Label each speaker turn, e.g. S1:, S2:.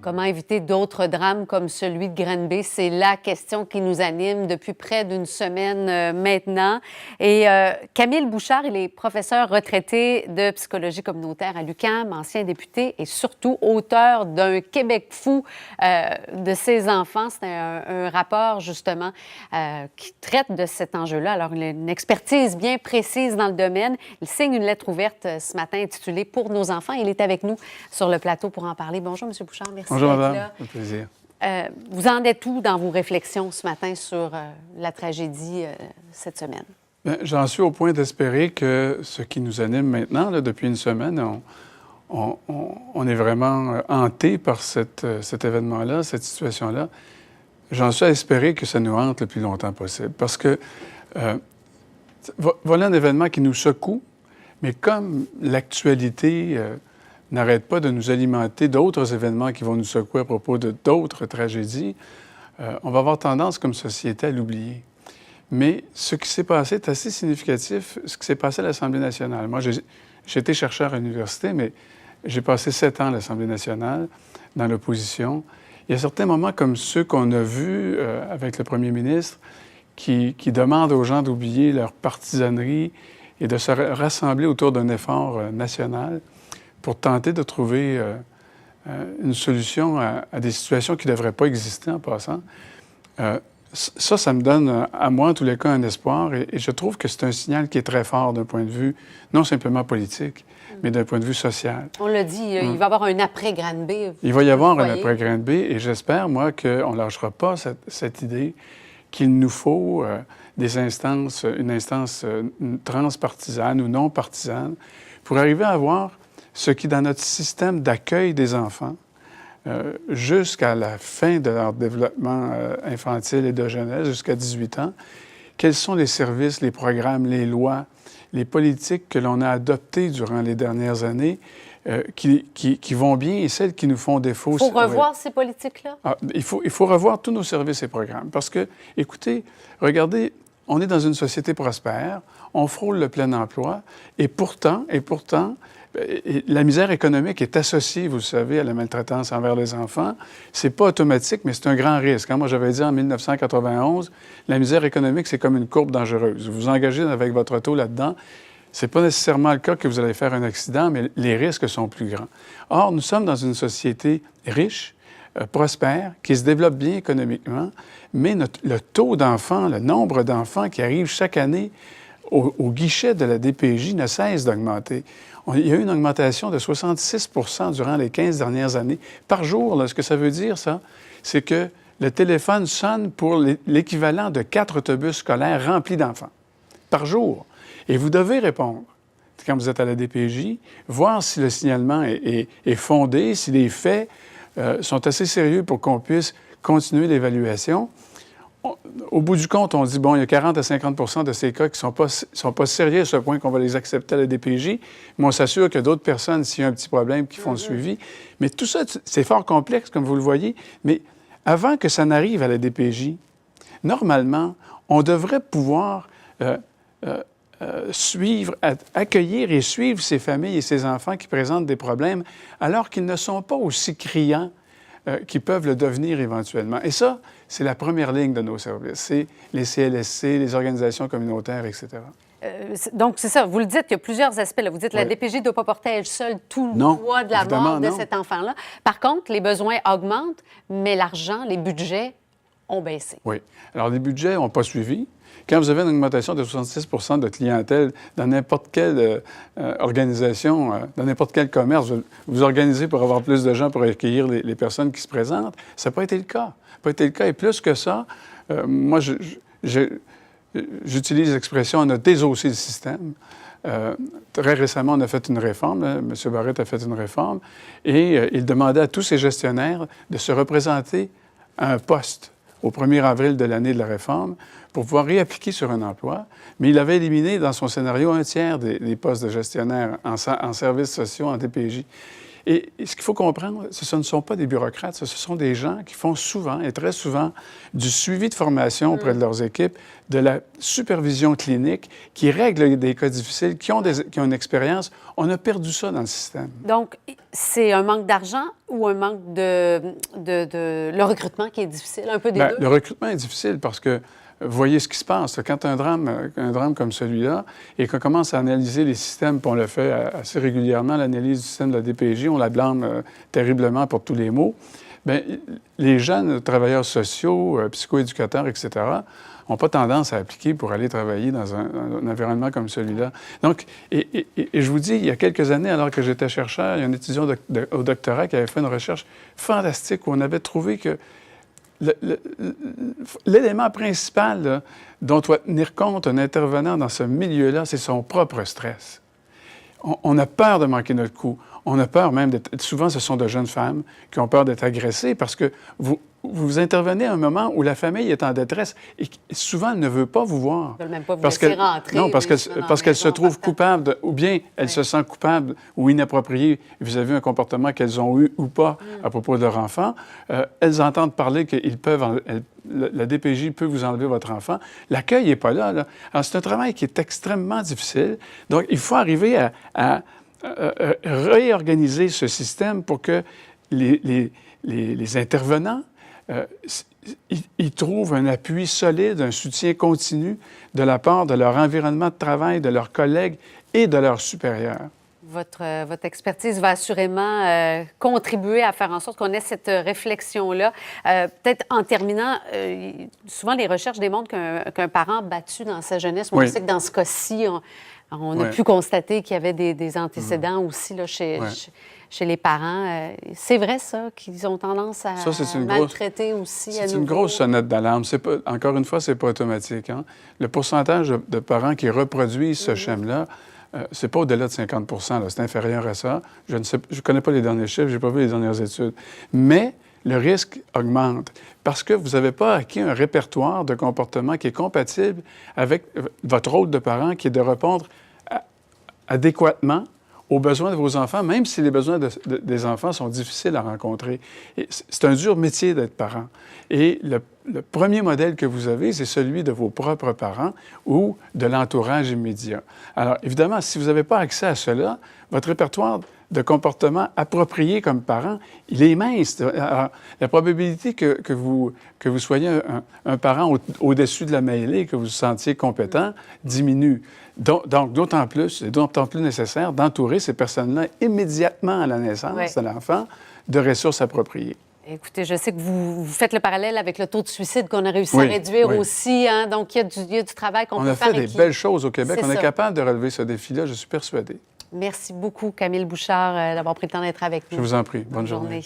S1: Comment éviter d'autres drames comme celui de Granby? C'est la question qui nous anime depuis près d'une semaine maintenant. Et Camille Bouchard, il est professeur retraité de psychologie communautaire à l'UQAM, ancien député et surtout auteur d'un Québec fou de ses enfants. C'est un rapport, justement, qui traite de cet enjeu-là. Alors, il a une expertise bien précise dans le domaine. Il signe une lettre ouverte ce matin intitulée « Pour nos enfants ». Il est avec nous sur le plateau pour en parler. Bonjour, M. Bouchard. Merci.
S2: Bonjour, madame. Un plaisir.
S1: Vous en êtes où dans vos réflexions ce matin sur la tragédie cette semaine?
S2: Bien, j'en suis au point d'espérer que ce qui nous anime maintenant, là, depuis une semaine, on est vraiment hanté par cet événement-là, cette situation-là. J'en suis à espérer que ça nous hante le plus longtemps possible. Parce que voilà un événement qui nous secoue, mais comme l'actualité n'arrête pas de nous alimenter d'autres événements qui vont nous secouer à propos de d'autres tragédies, on va avoir tendance comme société à l'oublier. Mais ce qui s'est passé est assez significatif, ce qui s'est passé à l'Assemblée nationale. Moi, j'ai été chercheur à l'université, mais j'ai passé 7 ans à l'Assemblée nationale, dans l'opposition. Il y a certains moments comme ceux qu'on a vus avec le premier ministre qui demandent aux gens d'oublier leur partisanerie et de se rassembler autour d'un effort national pour tenter de trouver une solution à des situations qui ne devraient pas exister en passant. Ça me donne, à moi, en tous les cas, un espoir. Et je trouve que c'est un signal qui est très fort d'un point de vue, non simplement politique, mais d'un point de vue social.
S1: On l'a dit, il va y avoir un après-Granby.
S2: Il va y avoir un après-Granby. Et j'espère, moi, qu'on ne lâchera pas cette idée qu'il nous faut une instance transpartisane ou non partisane pour arriver à avoir ce qui, dans notre système d'accueil des enfants, jusqu'à la fin de leur développement infantile et de jeunesse, jusqu'à 18 ans, quels sont les services, les programmes, les lois, les politiques que l'on a adoptées durant les dernières années qui vont bien et celles qui nous font défaut.
S1: Il faut revoir ces politiques-là?
S2: Il faut revoir tous nos services et programmes. Parce que, écoutez, regardez, on est dans une société prospère, on frôle le plein emploi, et pourtant, la misère économique est associée, vous le savez, à la maltraitance envers les enfants. C'est pas automatique, mais c'est un grand risque. Moi, j'avais dit en 1991, la misère économique, c'est comme une courbe dangereuse. Vous vous engagez avec votre auto là-dedans, c'est pas nécessairement le cas que vous allez faire un accident, mais les risques sont plus grands. Or, nous sommes dans une société riche, prospère, qui se développe bien économiquement, mais le taux d'enfants, le nombre d'enfants qui arrivent chaque année au guichet de la DPJ ne cesse d'augmenter. Il y a eu une augmentation de 66 % durant les 15 dernières années. Par jour, là, ce que ça veut dire, ça, c'est que le téléphone sonne pour l'équivalent de 4 autobus scolaires remplis d'enfants. Par jour. Et vous devez répondre. Quand vous êtes à la DPJ, voir si le signalement est fondé, si les faits sont assez sérieux pour qu'on puisse continuer l'évaluation. Au bout du compte, on dit, bon, il y a 40 à 50 % de ces cas qui ne sont pas sérieux à ce point qu'on va les accepter à la DPJ, mais on s'assure que d'autres personnes, s'il y a un petit problème, qui font le suivi. Mais tout ça, c'est fort complexe, comme vous le voyez. Mais avant que ça n'arrive à la DPJ, normalement, on devrait pouvoir accueillir et suivre ces familles et ces enfants qui présentent des problèmes alors qu'ils ne sont pas aussi criants qu'ils peuvent le devenir éventuellement. Et ça, c'est la première ligne de nos services. C'est les CLSC, les organisations communautaires, etc.
S1: Donc, c'est ça. Vous le dites, il y a plusieurs aspects. Là. Vous dites que la DPJ ne doit pas porter à elle seule tout le poids de la mort de cet enfant-là. Par contre, les besoins augmentent, mais l'argent, les budgets ont baissé. Oui.
S2: Alors, les budgets n'ont pas suivi. Quand vous avez une augmentation de 66 % de clientèle dans n'importe quelle organisation, dans n'importe quel commerce, vous organisez pour avoir plus de gens pour accueillir les personnes qui se présentent, ça n'a pas été le cas. Ça n'a pas été le cas. Et plus que ça, moi, j'utilise l'expression « on a désossé le système ». Très récemment, on a fait une réforme. M. Barrette a fait une réforme. Et il demandait à tous ses gestionnaires de se représenter à un poste au 1er avril de l'année de la réforme pour pouvoir réappliquer sur un emploi. Mais il avait éliminé dans son scénario un tiers des postes de gestionnaires en services sociaux, en DPJ. Et ce qu'il faut comprendre, ce ne sont pas des bureaucrates, ce sont des gens qui font souvent et très souvent du suivi de formation auprès de leurs équipes, de la supervision clinique, qui règlent des cas difficiles, qui ont une expérience. On a perdu ça dans le système.
S1: Donc, c'est un manque d'argent ou un manque le recrutement qui est difficile, un peu des deux?
S2: Le recrutement est difficile parce que voyez ce qui se passe. Quand un drame comme celui-là, et qu'on commence à analyser les systèmes, puis on le fait assez régulièrement, l'analyse du système de la DPJ, on la blâme terriblement pour tous les maux, bien, les jeunes travailleurs sociaux, psychoéducateurs, etc., n'ont pas tendance à appliquer pour aller travailler dans un environnement comme celui-là. Donc, et je vous dis, il y a quelques années, alors que j'étais chercheur, il y a un étudiant au doctorat qui avait fait une recherche fantastique où on avait trouvé que l'élément principal là, dont doit tenir compte un intervenant dans ce milieu-là, c'est son propre stress. On a peur de manquer notre coup. On a peur même d'être... Souvent, ce sont de jeunes femmes qui ont peur d'être agressées parce que vous intervenez à un moment où la famille est en détresse et souvent, elle ne veut pas vous voir.
S1: Ils ne veulent même pas vous
S2: parce
S1: laisser rentrer.
S2: Non, parce qu'elle se trouve coupable, ou bien elle se sent coupable ou inappropriée vis-à-vis d'un comportement qu'elles ont eu ou pas à propos de leur enfant. Elles entendent parler qu'ils peuvent... La DPJ peut vous enlever votre enfant. L'accueil n'est pas là, là. Alors, c'est un travail qui est extrêmement difficile. Donc, il faut arriver à réorganiser ce système pour que les intervenants ils trouvent un appui solide, un soutien continu de la part de leur environnement de travail, de leurs collègues et de leurs supérieurs.
S1: Votre expertise va assurément contribuer à faire en sorte qu'on ait cette réflexion-là. Peut-être en terminant, souvent les recherches démontrent qu'un parent battu dans sa jeunesse, on sait que dans ce cas-ci, on a pu constater qu'il y avait des antécédents aussi là, chez les parents. C'est vrai, ça, qu'ils ont tendance à maltraiter aussi à nouveau?
S2: C'est une grosse sonnette d'alarme. Encore une fois, ce n'est pas automatique. Hein? Le pourcentage de parents qui reproduisent ce schème-là, c'est pas au-delà de 50 %. C'est inférieur à ça. Je ne connais pas les derniers chiffres, je n'ai pas vu les dernières études. Mais le risque augmente parce que vous n'avez pas acquis un répertoire de comportement qui est compatible avec votre rôle de parent, qui est de répondre adéquatement aux besoins de vos enfants, même si les besoins des enfants sont difficiles à rencontrer. C'est un dur métier d'être parent. Et le premier modèle que vous avez, c'est celui de vos propres parents ou de l'entourage immédiat. Alors, évidemment, si vous n'avez pas accès à cela, votre répertoire de comportement approprié comme parent, il est mince. Alors, la probabilité que vous soyez un parent au-dessus de la mêlée, que vous vous sentiez compétent, diminue. Donc, d'autant plus nécessaire d'entourer ces personnes-là immédiatement à la naissance de l'enfant de ressources appropriées.
S1: Écoutez, je sais que vous faites le parallèle avec le taux de suicide qu'on a réussi à réduire aussi. Hein? Donc, il y a du travail qu'on peut faire.
S2: On a fait des belles choses au Québec. On est capable de relever ce défi-là, je suis persuadé.
S1: Merci beaucoup, Camille Bouchard, d'avoir pris le temps d'être avec nous.
S2: Je vous en prie. Bonne journée.